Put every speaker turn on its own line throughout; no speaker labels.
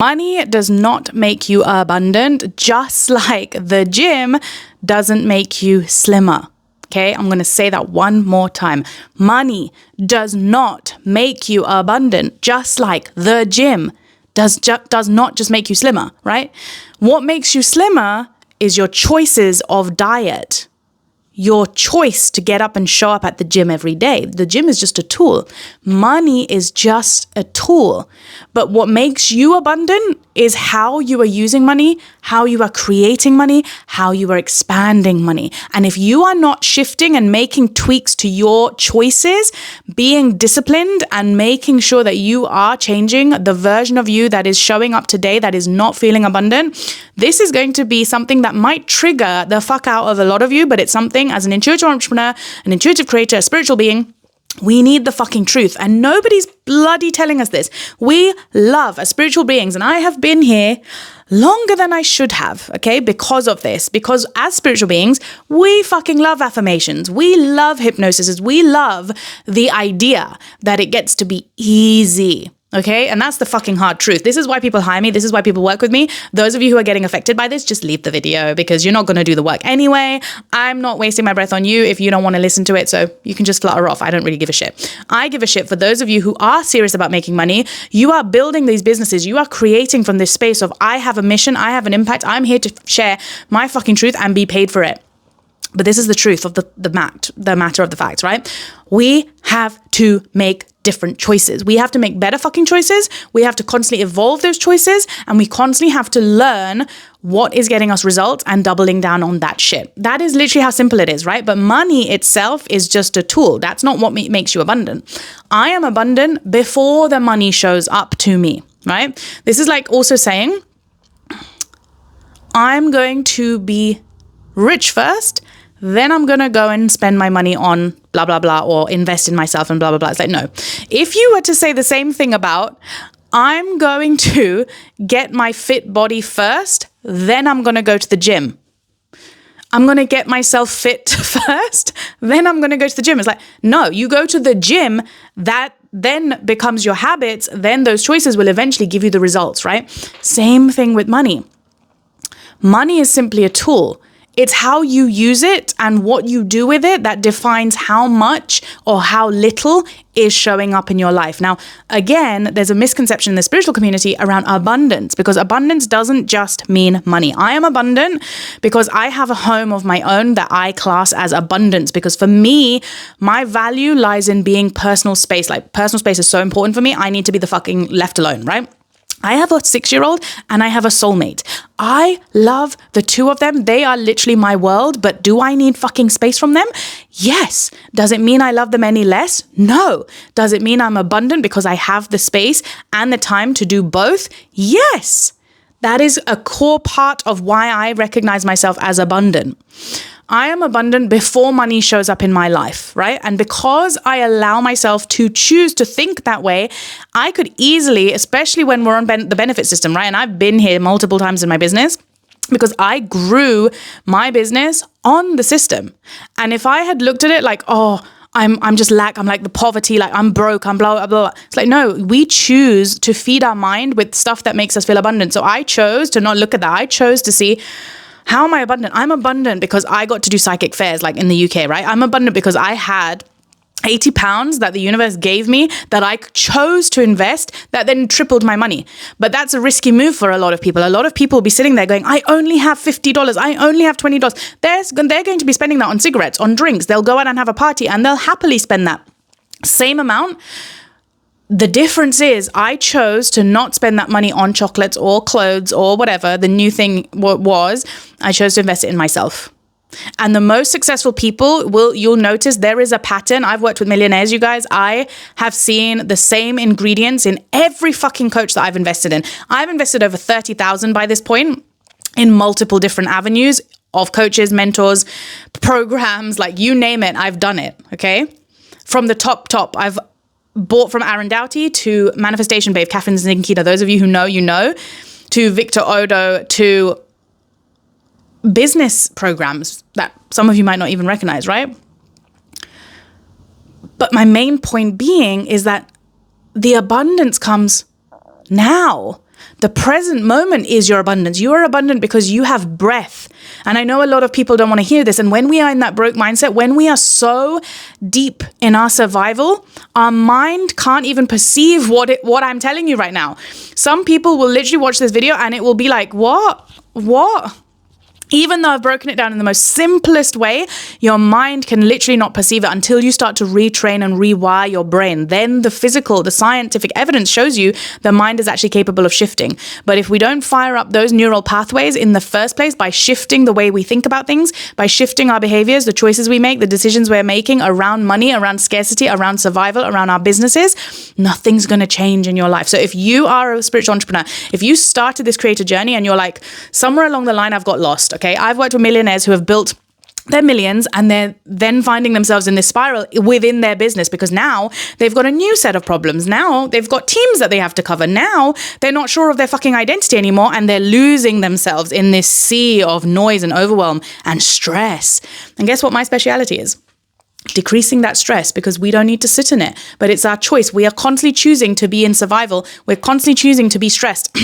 Money does not make you abundant, just like the gym doesn't make you slimmer. Okay, I'm going to say that one more time. Money does not make you abundant, just like the gym does not just make you slimmer, right? What makes you slimmer is your choices of diet. Your choice to get up and show up at the gym every day. The gym is just a tool. Money is just a tool. But what makes you abundant is how you are using money, how you are creating money, how you are expanding money. And if you are not shifting and making tweaks to your choices, being disciplined and making sure that you are changing the version of you that is showing up today that is not feeling abundant, this is going to be something that might trigger the fuck out of a lot of you, but it's something as an intuitive entrepreneur, an intuitive creator, a spiritual being, we need the fucking truth. And nobody's bloody telling us this. We love as spiritual beings, and I have been here longer than I should have, okay, because of this. Because as spiritual beings, we fucking love affirmations. We love hypnosis. We love the idea that it gets to be easy. Okay. And that's the fucking hard truth. This is why people hire me. This is why people work with me. Those of you who are getting affected by this, just leave the video because you're not going to do the work anyway. I'm not wasting my breath on you if you don't want to listen to it. So you can just flutter off. I don't really give a shit. I give a shit for those of you who are serious about making money. You are building these businesses. You are creating from this space of I have a mission. I have an impact. I'm here to share my fucking truth and be paid for it. But this is the truth of the matter of the facts, right? We have to make different choices. We have to make better fucking choices. We have to constantly evolve those choices, and we constantly have to learn what is getting us results and doubling down on that shit. That is literally how simple it is, right? But money itself is just a tool. That's not what makes you abundant. I am abundant before the money shows up to me, right? This is like also saying, I'm going to be rich first, then I'm going to go and spend my money on blah, blah, blah, or invest in myself and blah, blah, blah. It's like, no. If you were to say the same thing about, I'm going to get my fit body first, then I'm going to go to the gym. I'm going to get myself fit first, then I'm going to go to the gym. It's like, no, you go to the gym, that then becomes your habits, then those choices will eventually give you the results, right? Same thing with money. Money is simply a tool. It's how you use it and what you do with it that defines how much or how little is showing up in your life. Now, again, there's a misconception in the spiritual community around abundance, because abundance doesn't just mean money. I am abundant because I have a home of my own that I class as abundance, because for me, my value lies in being personal space. Like, personal space is so important for me. I need to be the fucking left alone, right? I have a 6-year-old and I have a soulmate. I love the two of them. They are literally my world, but do I need fucking space from them? Yes. Does it mean I love them any less? No. Does it mean I'm abundant because I have the space and the time to do both? Yes. That is a core part of why I recognize myself as abundant. I am abundant before money shows up in my life, right? And because I allow myself to choose to think that way, I could easily, especially when we're on the benefit system, right? And I've been here multiple times in my business because I grew my business on the system. And if I had looked at it like, oh, I'm just I'm like the poverty, like I'm broke, I'm blah, blah, blah. It's like, no, we choose to feed our mind with stuff that makes us feel abundant. So I chose to not look at that. I chose to see, how am I abundant? I'm abundant because I got to do psychic fairs like in the UK, right? I'm abundant because I had 80 pounds that the universe gave me that I chose to invest that then tripled my money. But that's a risky move for a lot of people. A lot of people will be sitting there going, I only have $50. I only have $20. They're going to be spending that on cigarettes, on drinks. They'll go out and have a party and they'll happily spend that same amount. The difference is I chose to not spend that money on chocolates or clothes or whatever the new thing was. I chose to invest it in myself. And the most successful people you'll notice there is a pattern. I've worked with millionaires, you guys. I have seen the same ingredients in every fucking coach that I've invested in. I've invested over 30,000 by this point in multiple different avenues of coaches, mentors, programs, like you name it, I've done it, okay? From the top, I've bought from Aaron Doughty to Manifestation Babe, Catherine Zinkita, those of you who know, you know, to Victor Odo, to business programs that some of you might not even recognize, right? But my main point being is that the abundance comes now. The present moment is your abundance. You are abundant because you have breath. And I know a lot of people don't want to hear this. And when we are in that broke mindset, when we are so deep in our survival, our mind can't even perceive what I'm telling you right now. Some people will literally watch this video and it will be like, what? Even though I've broken it down in the most simplest way, your mind can literally not perceive it until you start to retrain and rewire your brain. Then the scientific evidence shows you the mind is actually capable of shifting. But if we don't fire up those neural pathways in the first place by shifting the way we think about things, by shifting our behaviors, the choices we make, the decisions we're making around money, around scarcity, around survival, around our businesses, nothing's going to change in your life. So if you are a spiritual entrepreneur, if you started this creator journey and you're like, somewhere along the line, I've got lost. Okay, I've worked with millionaires who have built their millions and they're then finding themselves in this spiral within their business because now they've got a new set of problems. Now they've got teams that they have to cover. Now they're not sure of their fucking identity anymore and they're losing themselves in this sea of noise and overwhelm and stress. And guess what my speciality is? Decreasing that stress, because we don't need to sit in it, but it's our choice. We are constantly choosing to be in survival. We're constantly choosing to be stressed.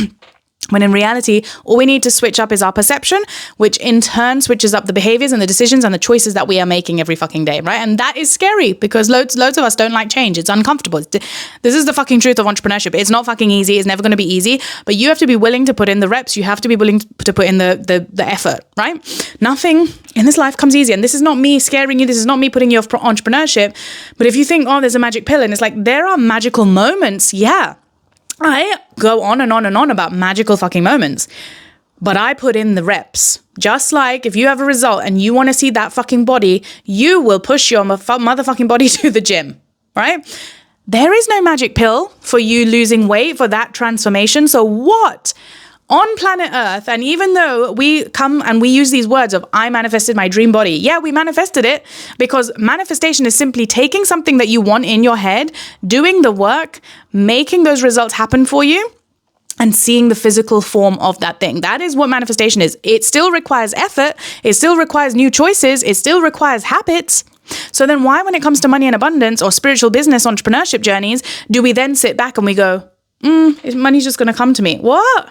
When in reality, all we need to switch up is our perception, which in turn switches up the behaviors and the decisions and the choices that we are making every fucking day, right? And that is scary because loads of us don't like change. It's uncomfortable. This is the fucking truth of entrepreneurship. It's not fucking easy. It's never going to be easy, but you have to be willing to put in the reps. You have to be willing to put in the effort, right? Nothing in this life comes easy. And this is not me scaring you. This is not me putting you off entrepreneurship. But if you think, oh, there's a magic pill, and it's like, there are magical moments. Yeah. I go on and on and on about magical fucking moments, but I put in the reps. Just like if you have a result and you want to see that fucking body, you will push your motherfucking body to the gym, right? There is no magic pill for you losing weight, for that transformation. So what? On planet Earth, and even though we come and we use these words of, I manifested my dream body. Yeah, we manifested it because manifestation is simply taking something that you want in your head, doing the work, making those results happen for you, and seeing the physical form of that thing. That is what manifestation is. It still requires effort. It still requires new choices. It still requires habits. So then why, when it comes to money and abundance or spiritual business entrepreneurship journeys, do we then sit back and we go, money's just going to come to me? What?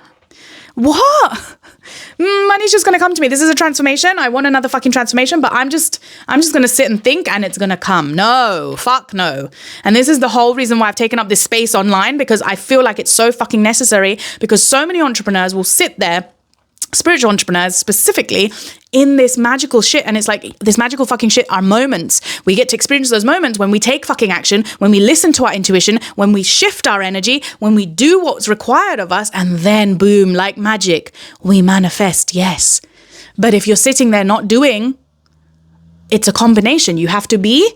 Money's just going to come to me. This is a transformation. I want another fucking transformation, but I'm just going to sit and think and it's going to come. No, fuck no. And this is the whole reason why I've taken up this space online, because I feel like it's so fucking necessary, because so many entrepreneurs will sit there, spiritual entrepreneurs specifically, in this magical shit. And it's like, this magical fucking shit are moments. We get to experience those moments when we take fucking action, when we listen to our intuition, when we shift our energy, when we do what's required of us, and then boom, like magic, we manifest, yes. But if you're sitting there not doing, it's a combination. You have to be,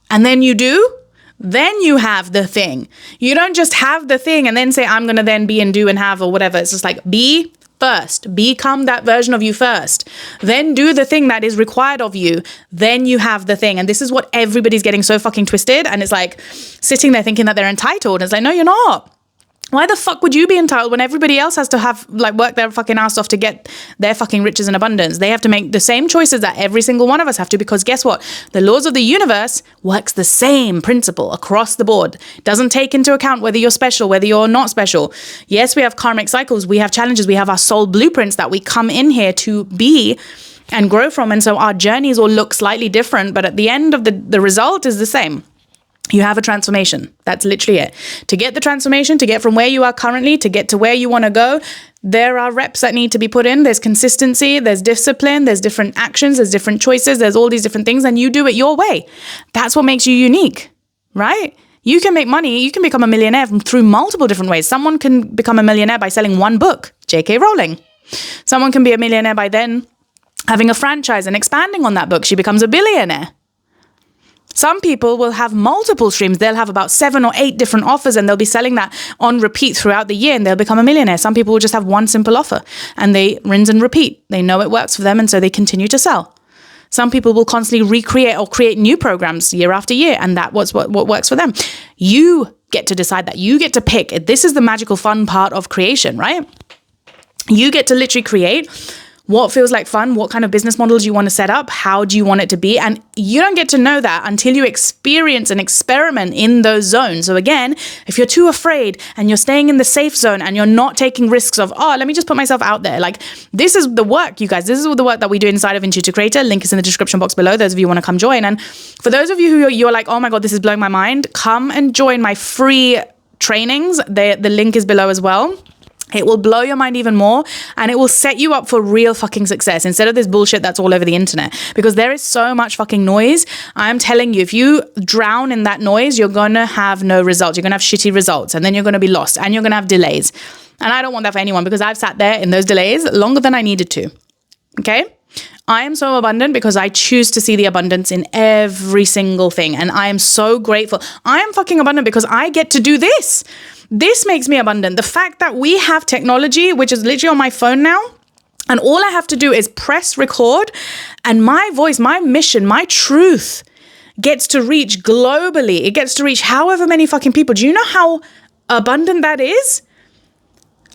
and then you do, then you have the thing. You don't just have the thing and then say, I'm going to then be and do and have or whatever. It's just like, be first, become that version of you first, then do the thing that is required of you, then you have the thing. And this is what everybody's getting so fucking twisted. And it's like sitting there thinking that they're entitled. It's like, no, you're not. Why the fuck would you be entitled when everybody else has to have work their fucking ass off to get their fucking riches and abundance? They have to make the same choices that every single one of us have to, because guess what? The laws of the universe works the same principle across the board. It doesn't take into account whether you're special, whether you're not special. Yes, we have karmic cycles, we have challenges, we have our soul blueprints that we come in here to be and grow from. And so our journeys all look slightly different, but at the end of the result is the same. You have a transformation. That's literally it. To get the transformation, to get from where you are currently, to get to where you want to go, there are reps that need to be put in. There's consistency, there's discipline, there's different actions, there's different choices, there's all these different things, and you do it your way. That's what makes you unique, right? You can make money, you can become a millionaire through multiple different ways. Someone can become a millionaire by selling one book, J.K. Rowling. Someone can be a millionaire by then having a franchise and expanding on that book. She becomes a billionaire. Some people will have multiple streams. They'll have about 7 or 8 different offers and they'll be selling that on repeat throughout the year and they'll become a millionaire. Some people will just have one simple offer and they rinse and repeat. They know it works for them and so they continue to sell. Some people will constantly recreate or create new programs year after year and that's what works for them. You get to decide that. You get to pick. This is the magical fun part of creation, right? You get to literally create what feels like fun, what kind of business models you want to set up, how do you want it to be. And you don't get to know that until you experience and experiment in those zones. So again, if you're too afraid and you're staying in the safe zone and you're not taking risks of, oh, let me just put myself out there. Like, this is the work, you guys. This is all the work that we do inside of Intuitive Creator. Link is in the description box below. Those of you who want to come join. And for those of you who you're like, oh my God, this is blowing my mind, come and join my free trainings. The link is below as well. It will blow your mind even more, and it will set you up for real fucking success instead of this bullshit that's all over the internet, because there is so much fucking noise. I'm telling you, if you drown in that noise, you're going to have no results. You're going to have shitty results, and then you're going to be lost, and you're going to have delays. And I don't want that for anyone, because I've sat there in those delays longer than I needed to. Okay? I am so abundant because I choose to see the abundance in every single thing. And I am so grateful. I am fucking abundant because I get to do this. This makes me abundant. The fact that we have technology, which is literally on my phone now, and all I have to do is press record, and my voice, my mission, my truth gets to reach globally. It gets to reach however many fucking people. Do you know how abundant that is?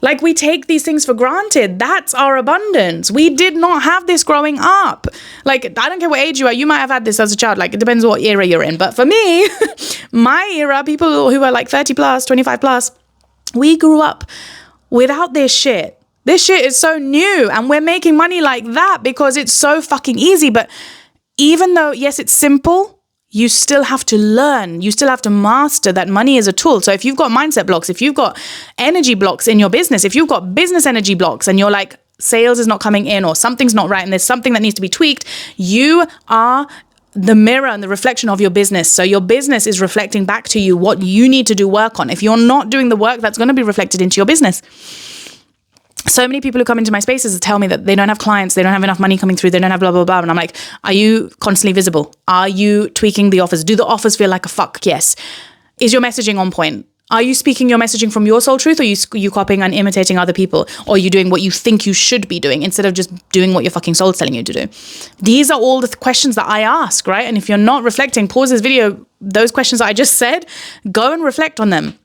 Like, we take these things for granted. That's our abundance. We did not have this growing up. Like, I don't care what age you are. You might have had this as a child. Like, it depends what era you're in. But for me, my era, people who are like 30 plus, 25 plus, we grew up without this shit. This shit is so new, and we're making money like that because it's so fucking easy. But even though, yes, it's simple, you still have to learn. You still have to master that money is a tool. So if you've got mindset blocks, if you've got energy blocks in your business, if you've got business energy blocks and you're like, sales is not coming in, or something's not right and there's something that needs to be tweaked, you are the mirror and the reflection of your business. So your business is reflecting back to you what you need to do work on. If you're not doing the work, that's going to be reflected into your business. So many people who come into my spaces tell me that they don't have clients, they don't have enough money coming through, they don't have blah, blah, blah. And I'm like, are you constantly visible? Are you tweaking the offers? Do the offers feel like a fuck? Yes. Is your messaging on point? Are you speaking your messaging from your soul truth, or are you copying and imitating other people? Or are you doing what you think you should be doing instead of just doing what your fucking soul's telling you to do? These are all the questions that I ask, right? And if you're not reflecting, pause this video, those questions that I just said, go and reflect on them.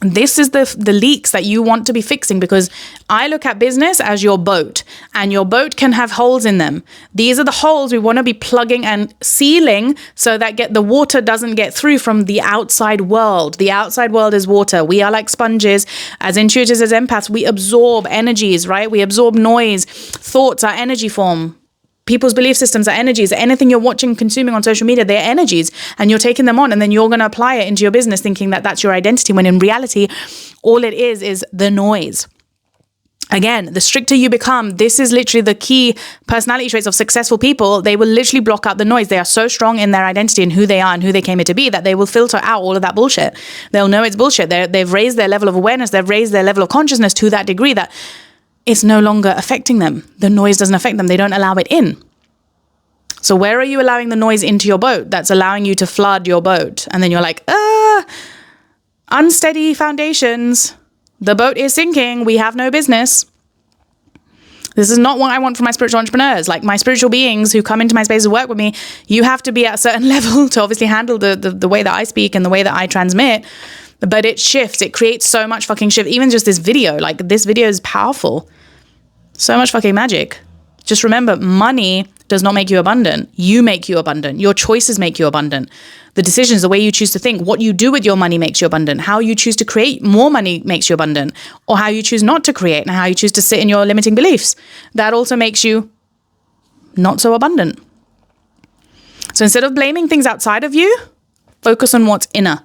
This is the leaks that you want to be fixing, because I look at business as your boat, and your boat can have holes in them. These are the holes we want to be plugging and sealing so that the water doesn't get through from the outside world. The outside world is water. We are like sponges. As intuitives, as empaths, we absorb energies, right? We absorb noise. Thoughts are energy form. People's belief systems are energies. Anything you're watching, consuming on social media, they're energies, and you're taking them on, and then you're going to apply it into your business thinking that that's your identity, when in reality, all it is the noise. Again, the stricter you become, this is literally the key personality traits of successful people. They will literally block out the noise. They are so strong in their identity and who they are and who they came here to be that they will filter out all of that bullshit. They'll know it's bullshit. They've raised their level of awareness. They've raised their level of consciousness to that degree that it's no longer affecting them. The noise doesn't affect them. They don't allow it in. So where are you allowing the noise into your boat that's allowing you to flood your boat? And then you're like, unsteady foundations. The boat is sinking. We have no business. This is not what I want for my spiritual entrepreneurs. Like, my spiritual beings who come into my space to work with me, you have to be at a certain level to obviously handle the way that I speak and the way that I transmit. But it shifts. It creates so much fucking shift. Even just this video, like, this video is powerful. So much fucking magic. Just remember, money does not make you abundant. You make you abundant. Your choices make you abundant. The decisions, the way you choose to think, what you do with your money makes you abundant. How you choose to create more money makes you abundant. Or how you choose not to create, and how you choose to sit in your limiting beliefs. That also makes you not so abundant. So instead of blaming things outside of you, focus on what's inner.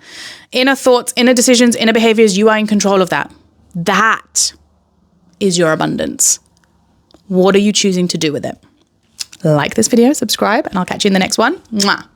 Inner thoughts, inner decisions, inner behaviors. You are in control of that. That is your abundance. What are you choosing to do with it? Like this video, subscribe, and I'll catch you in the next one. Mwah.